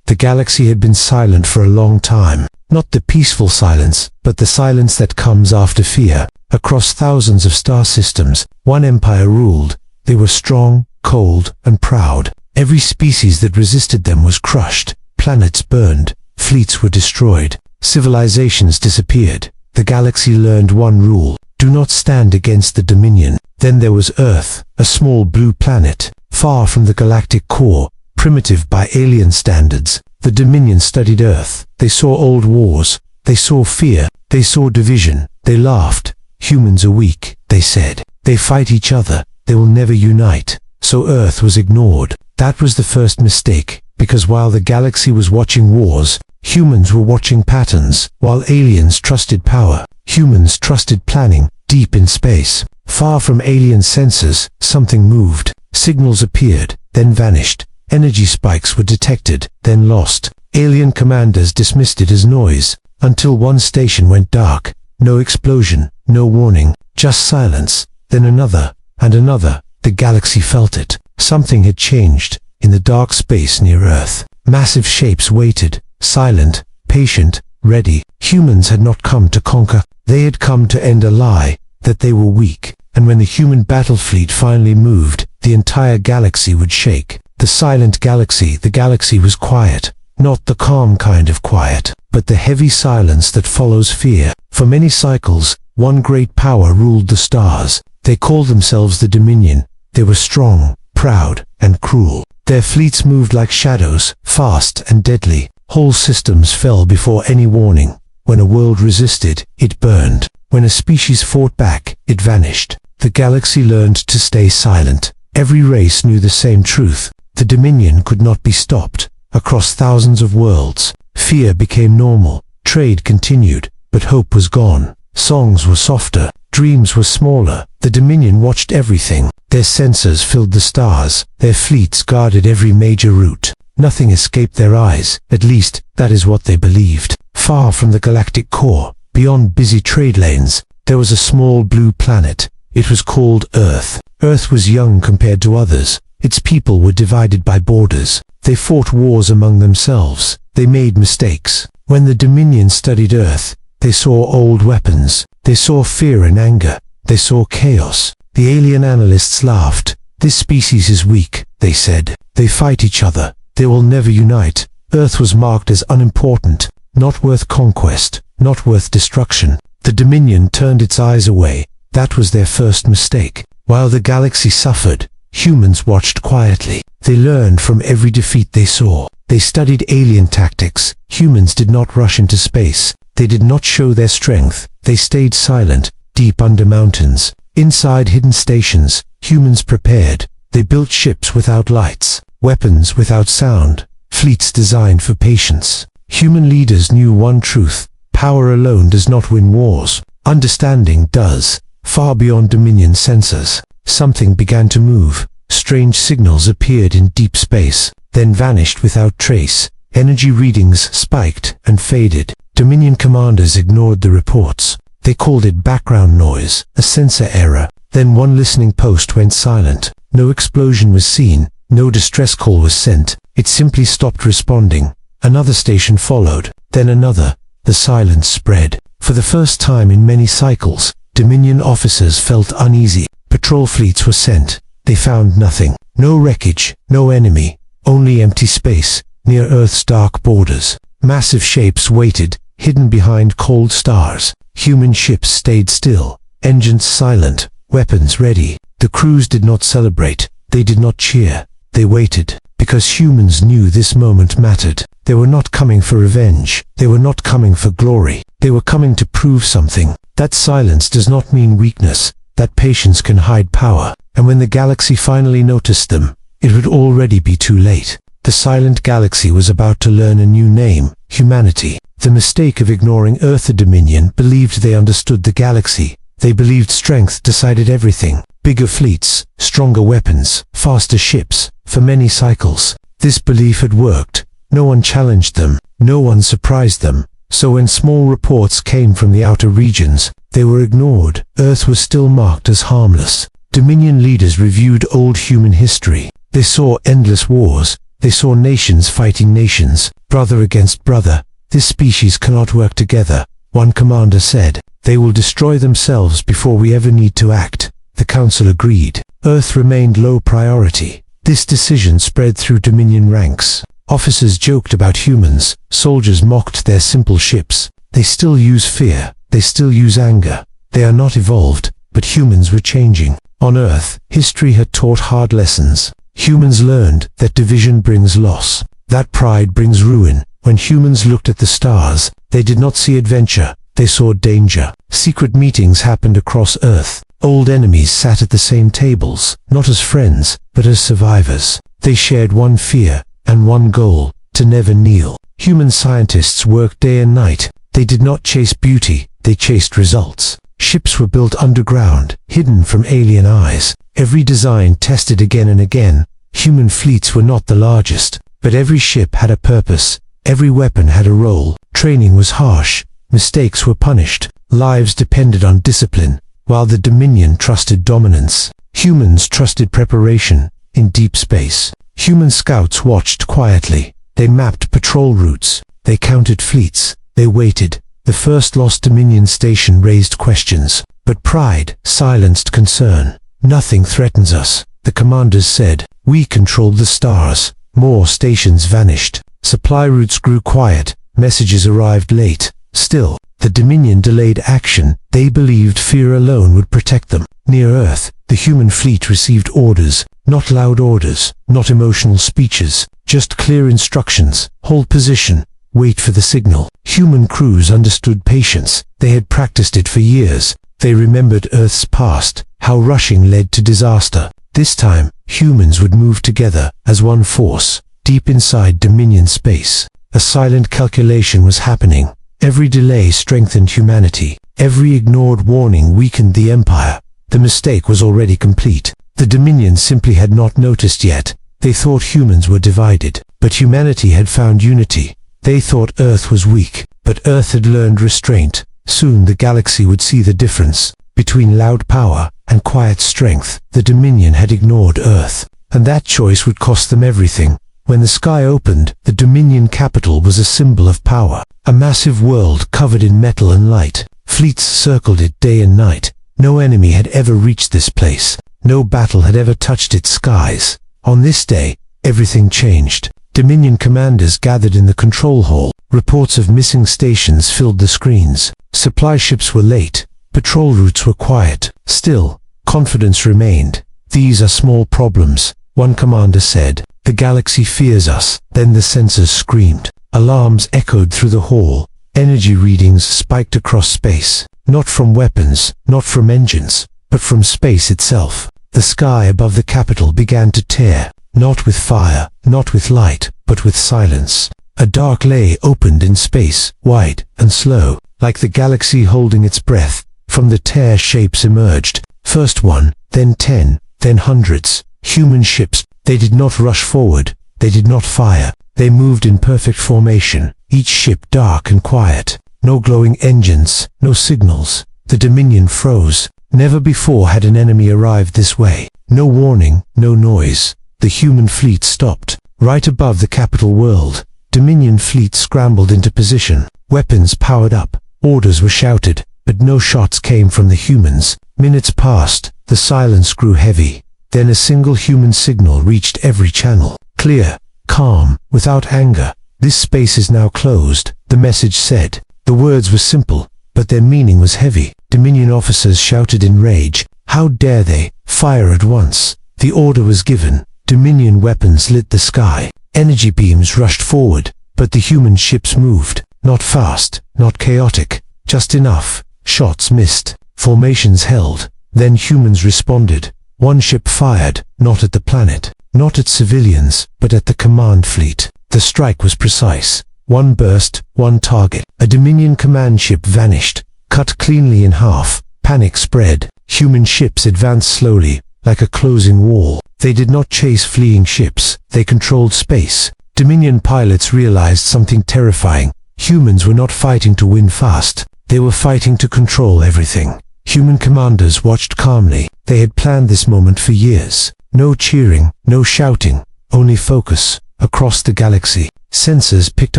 The galaxy had been silent for a long time. Not the peaceful silence, but the silence that comes after fear. Across thousands of star systems, one empire ruled. They were strong, cold, and proud. Every species that resisted them was crushed. Planets burned. Fleets were destroyed. Civilizations disappeared. The galaxy learned one rule: do not stand against the Dominion. Then there was Earth, a small blue planet, far from the galactic core, primitive by alien standards. The Dominion studied Earth. They saw old wars. They saw fear. They saw division. They laughed. Humans are weak, they said. They fight each other. They will never unite. So Earth was ignored. That was the first mistake, because while the galaxy was watching wars, humans were watching patterns. While aliens trusted power, humans trusted planning. Deep in space, far from alien sensors, something moved. Signals appeared, then vanished. Energy spikes were detected, then lost. Alien commanders dismissed it as noise, until one station went dark. No explosion, no warning, just silence. Then another, and another. The galaxy felt it. Something had changed. In the dark space near Earth, massive shapes waited, silent, patient, ready. Humans had not come to conquer. They had come to end a lie, that they were weak. And when the human battle fleet finally moved, the entire galaxy would shake. The silent galaxy. The galaxy was quiet. Not the calm kind of quiet, but the heavy silence that follows fear. For many cycles, one great power ruled the stars. They called themselves the Dominion. They were strong, proud, and cruel. Their fleets moved like shadows, fast and deadly. Whole systems fell before any warning. When a world resisted, it burned. When a species fought back, it vanished. The galaxy learned to stay silent. Every race knew the same truth. The Dominion could not be stopped. Across thousands of worlds, fear became normal. Trade continued, but hope was gone. Songs were softer. Dreams were smaller. The Dominion watched everything. Their sensors filled the stars. Their fleets guarded every major route. Nothing escaped their eyes. At least, that is what they believed. Far from the galactic core, beyond busy trade lanes, there was a small blue planet. It was called Earth. Earth was young compared to others. Its people were divided by borders. They fought wars among themselves. They made mistakes. When the Dominion studied Earth, they saw old weapons. They saw fear and anger. They saw chaos. The alien analysts laughed. This species is weak, they said. They fight each other. They will never unite. Earth was marked as unimportant, not worth conquest, not worth destruction. The Dominion turned its eyes away. That was their first mistake. While the galaxy suffered, humans watched quietly. They learned from every defeat they saw. They studied alien tactics. Humans did not rush into space. They did not show their strength. They stayed silent, deep under mountains. Inside hidden stations, humans prepared. They built ships without lights, weapons without sound, fleets designed for patience. Human leaders knew one truth: power alone does not win wars. Understanding does. Far beyond Dominion sensors, something began to move. Strange signals appeared in deep space, then vanished without trace. Energy readings spiked and faded. Dominion commanders ignored the reports. They called it background noise, a sensor error. Then one listening post went silent. No explosion was seen. No distress call was sent. It simply stopped responding. Another station followed, then another. The silence spread. For the first time in many cycles, Dominion officers felt uneasy. Patrol fleets were sent. They found nothing. No wreckage, no enemy, only empty space near Earth's dark borders. Massive shapes waited, hidden behind cold stars. Human ships stayed still, engines silent, weapons ready. The crews did not celebrate. They did not cheer. They waited, because humans knew this moment mattered. They were not coming for revenge. They were not coming for glory. They were coming to prove something. That silence does not mean weakness. That patience can hide power. And when the galaxy finally noticed them, it would already be too late. The silent galaxy was about to learn a new name: humanity. The mistake of ignoring Earth. The Dominion believed they understood the galaxy. They believed strength decided everything. Bigger fleets, stronger weapons, faster ships. For many cycles, this belief had worked. No one challenged them. No one surprised them. So when small reports came from the outer regions, they were ignored. Earth was still marked as harmless. Dominion leaders reviewed old human history. They saw endless wars, They saw nations fighting nations, brother against brother. This species cannot work together, one commander said. They will destroy themselves before we ever need to act. The council agreed. Earth remained low priority. This decision spread through Dominion ranks. Officers joked about humans, soldiers mocked their simple ships. They still use fear, they still use anger. They are not evolved, but humans were changing. On Earth, history had taught hard lessons. Humans learned that division brings loss, that pride brings ruin. When humans looked at the stars, they did not see adventure, they saw danger. Secret meetings happened across Earth. Old enemies sat at the same tables, not as friends, but as survivors. They shared one fear and one goal, to never kneel. Human scientists worked day and night. They did not chase beauty, they chased results. Ships were built underground, hidden from alien eyes. Every design tested again and again. Human fleets were not the largest, but every ship had a purpose. Every weapon had a role. Training was harsh. Mistakes were punished. Lives depended on discipline. While the Dominion trusted dominance, humans trusted preparation. In deep space, human scouts watched quietly. They mapped patrol routes. They counted fleets. They waited. The first lost Dominion station raised questions, but pride silenced concern. Nothing threatens us, the commanders said. We controlled the stars. More stations vanished. Supply routes grew quiet. Messages arrived late. Still, the Dominion delayed action. They believed fear alone would protect them. Near Earth, the human fleet received orders. Not loud orders, not emotional speeches, just clear instructions. Hold position. Wait for the signal. Human crews understood patience. They had practiced it for years. They remembered Earth's past, how rushing led to disaster. This time, humans would move together as one force, deep inside Dominion space. A silent calculation was happening. Every delay strengthened humanity. Every ignored warning weakened the Empire. The mistake was already complete. The Dominion simply had not noticed yet. They thought humans were divided, but humanity had found unity. They thought Earth was weak, but Earth had learned restraint. Soon the galaxy would see the difference between loud power and quiet strength. The Dominion had ignored Earth, and that choice would cost them everything. When the sky opened, the Dominion capital was a symbol of power. A massive world covered in metal and light. Fleets circled it day and night. No enemy had ever reached this place. No battle had ever touched its skies. On this day, everything changed. Dominion commanders gathered in the control hall. Reports of missing stations filled the screens. Supply ships were late. Patrol routes were quiet. Still, confidence remained. These are small problems, one commander said. The galaxy fears us. Then the sensors screamed. Alarms echoed through the hall. Energy readings spiked across space. Not from weapons, not from engines, but from space itself. The sky above the capital began to tear. Not with fire, not with light, but with silence. A dark lay opened in space, wide and slow, like the galaxy holding its breath. From the tear shapes emerged. First one, then 10, then hundreds. Human ships. They did not rush forward. They did not fire. They moved in perfect formation, each ship dark and quiet. No glowing engines, no signals. The Dominion froze. Never before had an enemy arrived this way. No warning, no noise. The human fleet stopped. Right above the capital world, Dominion fleet scrambled into position. Weapons powered up. Orders were shouted, but no shots came from the humans. Minutes passed. The silence grew heavy. Then a single human signal reached every channel. Clear, calm, without anger. This space is now closed, the message said. The words were simple, but their meaning was heavy. Dominion officers shouted in rage. How dare they? Fire at once. The order was given. Dominion weapons lit the sky. Energy beams rushed forward, but the human ships moved. Not fast, not chaotic, just enough. Shots missed. Formations held. Then humans responded. One ship fired, not at the planet, not at civilians, but at the command fleet. The strike was precise. One burst, one target. A Dominion command ship vanished, cut cleanly in half. Panic spread. Human ships advanced slowly, like a closing wall. They did not chase fleeing ships. They controlled space. Dominion pilots realized something terrifying. Humans were not fighting to win fast. They were fighting to control everything. Human commanders watched calmly. They had planned this moment for years. No cheering, no shouting, only focus. across the galaxy. Sensors picked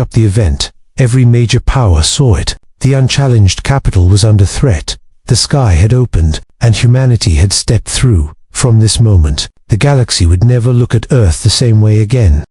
up the event. Every major power saw it. The unchallenged capital was under threat. The sky had opened, and humanity had stepped through. From this moment, the galaxy would never look at Earth the same way again.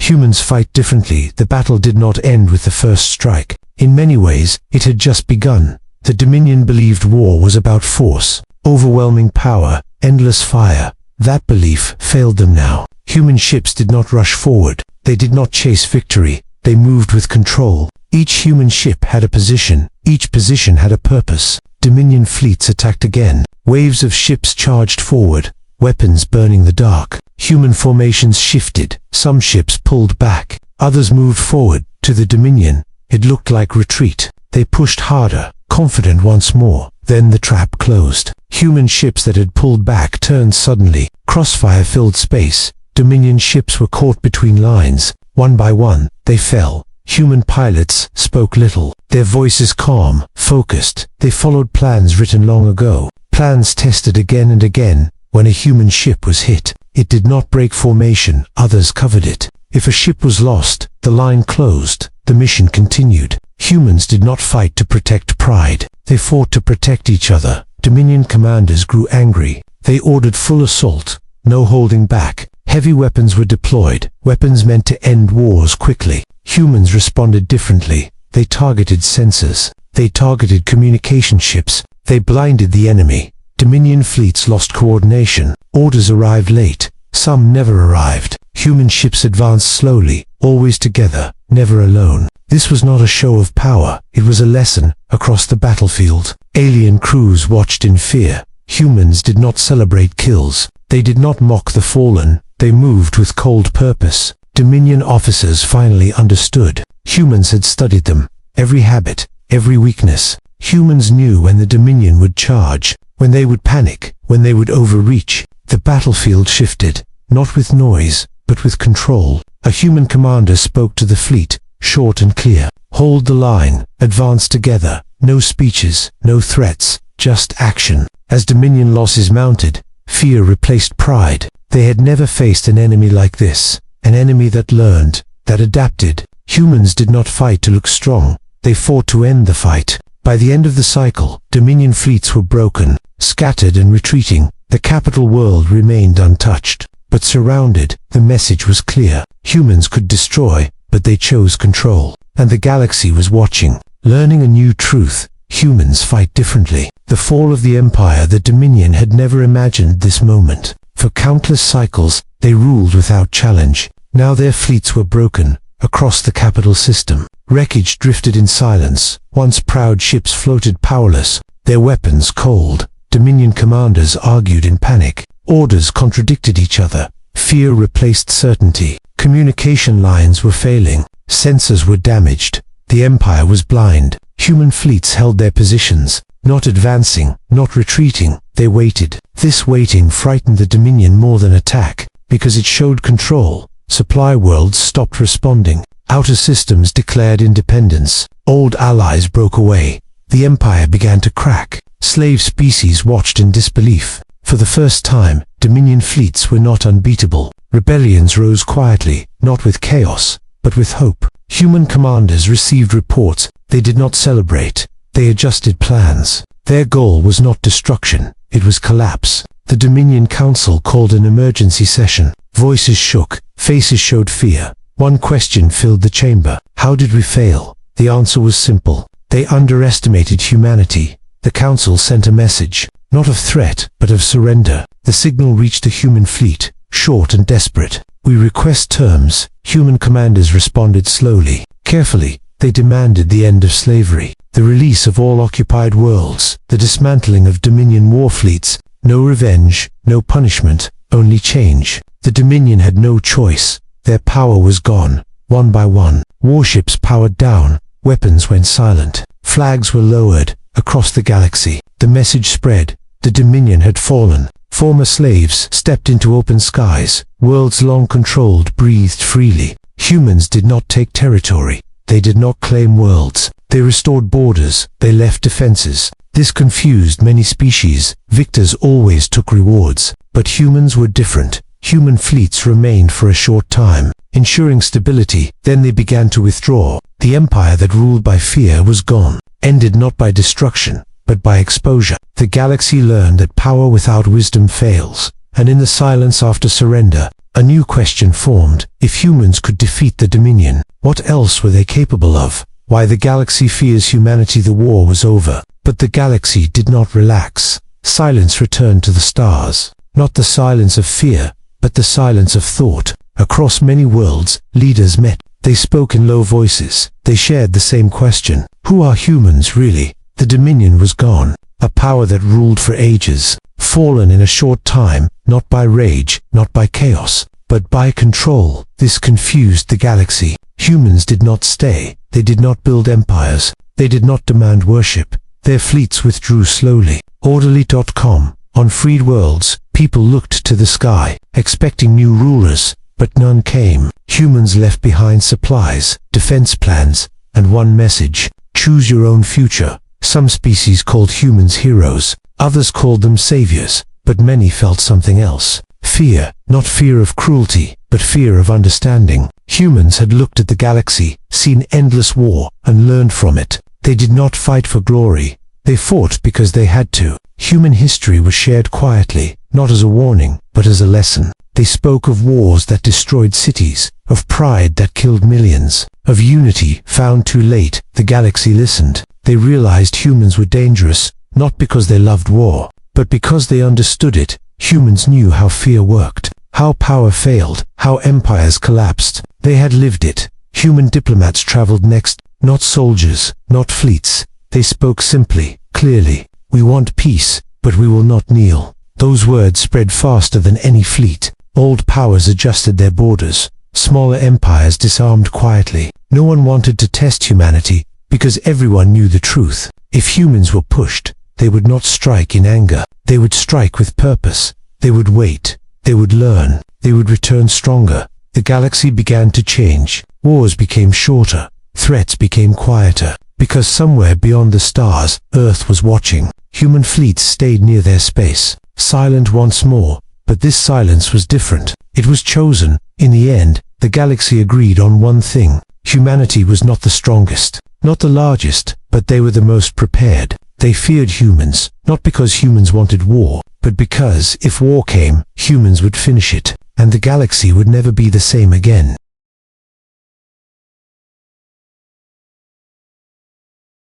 Humans fight differently. The battle did not end with the first strike. In many ways, it had just begun. The Dominion believed war was about force, overwhelming power, endless fire. That belief failed them now. Human ships did not rush forward. They did not chase victory. They moved with control. Each human ship had a position. Each position had a purpose. Dominion fleets attacked again. Waves of ships charged forward, weapons burning the dark. Human formations shifted. Some ships pulled back. Others moved forward. To the Dominion, it looked like retreat. They pushed harder, confident once more. Then the trap closed. Human ships that had pulled back turned suddenly. Crossfire filled space. Dominion ships were caught between lines. One by one, they fell. Human pilots spoke little. Their voices calm, focused. They followed plans written long ago. Plans tested again and again. When a human ship was hit, it did not break formation. Others covered it. If a ship was lost, the line closed. The mission continued. Humans did not fight to protect pride. They fought to protect each other. Dominion commanders grew angry. They ordered full assault. No holding back. Heavy weapons were deployed. Weapons meant to end wars quickly. Humans responded differently. They targeted sensors. They targeted communication ships. They blinded the enemy. Dominion fleets lost coordination. Orders arrived late. Some never arrived. Human ships advanced slowly, always together, never alone. This was not a show of power. It was a lesson across the battlefield. Alien crews watched in fear. Humans did not celebrate kills. They did not mock the fallen. They moved with cold purpose. Dominion officers finally understood. Humans had studied them. Every habit, every weakness. Humans knew when the Dominion would charge, when they would panic, when they would overreach. The battlefield shifted, not with noise, but with control. A human commander spoke to the fleet, short and clear. Hold the line, advance together. No speeches, no threats, just action. As Dominion losses mounted, fear replaced pride. They had never faced an enemy like this, an enemy that learned, that adapted. Humans did not fight to look strong. They fought to end the fight. By the end of the cycle, Dominion fleets were broken, scattered and retreating. The capital world remained untouched, but surrounded. The message was clear. Humans could destroy, but they chose control. And the galaxy was watching, learning a new truth. Humans fight differently. The fall of the Empire, the Dominion had never imagined this moment. For countless cycles, they ruled without challenge. Now their fleets were broken. Across the capital system, wreckage drifted in silence. Once proud ships floated powerless, their weapons cold. Dominion commanders argued in panic. Orders contradicted each other. Fear replaced certainty. Communication lines were failing. Sensors were damaged. The Empire was blind. Human fleets held their positions, not advancing, not retreating. They waited. This waiting frightened the Dominion more than attack, because it showed control. Supply worlds stopped responding. Outer systems declared independence. Old allies broke away. The Empire began to crack. Slave species watched in disbelief. For the first time, Dominion fleets were not unbeatable. Rebellions rose quietly, not with chaos, but with hope. Human commanders received reports. They did not celebrate. They adjusted plans. Their goal was not destruction. It was collapse. The Dominion Council called an emergency session. Voices shook. Faces showed fear. One question filled the chamber. How did we fail? The answer was simple. They underestimated humanity. The Council sent a message, not of threat, but of surrender. The signal reached a human fleet, short and desperate. We request terms. Human commanders responded slowly. Carefully, they demanded the end of slavery, the release of all occupied worlds, the dismantling of Dominion war fleets. No revenge, no punishment, only change. The Dominion had no choice. Their power was gone. One by one, warships powered down. Weapons went silent. Flags were lowered. Across the galaxy, the message spread. The Dominion had fallen. Former slaves stepped into open skies. Worlds long controlled breathed freely. Humans did not take territory. They did not claim worlds. They restored borders. They left defenses. This confused many species. Victors always took rewards. But humans were different. Human fleets remained for a short time, ensuring stability. Then they began to withdraw. The empire that ruled by fear was gone, ended not by destruction, but by exposure. The galaxy learned that power without wisdom fails, and in the silence after surrender, a new question formed. If humans could defeat the Dominion, what else were they capable of? Why the galaxy fears humanity. The war was over, but the galaxy did not relax. Silence returned to the stars, not the silence of fear, but the silence of thought. Across many worlds, leaders met. They spoke in low voices. They shared the same question. Who are humans really? The Dominion was gone, a power that ruled for ages, fallen in a short time, not by rage, not by chaos, but by control. This confused the galaxy. Humans did not stay. They did not build empires. They did not demand worship. Their fleets withdrew slowly. Orderly.com. On freed worlds, people looked to the sky, expecting new rulers, but none came. Humans left behind supplies, defense plans, and one message: choose your own future. Some species called humans heroes, others called them saviors, but many felt something else. Fear, not fear of cruelty, but fear of understanding. Humans had looked at the galaxy, seen endless war, and learned from it. They did not fight for glory. They fought because they had to. Human history was shared quietly, not as a warning, but as a lesson. They spoke of wars that destroyed cities, of pride that killed millions, of unity found too late. The galaxy listened. They realized humans were dangerous, not because they loved war, but because they understood it. Humans knew how fear worked, how power failed, how empires collapsed. They had lived it. Human diplomats traveled next, not soldiers, not fleets. They spoke simply, clearly. We want peace, but we will not kneel. Those words spread faster than any fleet. Old powers adjusted their borders. Smaller empires disarmed quietly. No one wanted to test humanity, because everyone knew the truth. If humans were pushed, they would not strike in anger. They would strike with purpose. They would wait. They would learn. They would return stronger. The galaxy began to change. Wars became shorter. Threats became quieter. Because somewhere beyond the stars, Earth was watching. Human fleets stayed near their space, silent once more, but this silence was different. It was chosen. In the end, the galaxy agreed on one thing. Humanity was not the strongest, not the largest, but they were the most prepared. They feared humans, not because humans wanted war, but because if war came, humans would finish it, and the galaxy would never be the same again.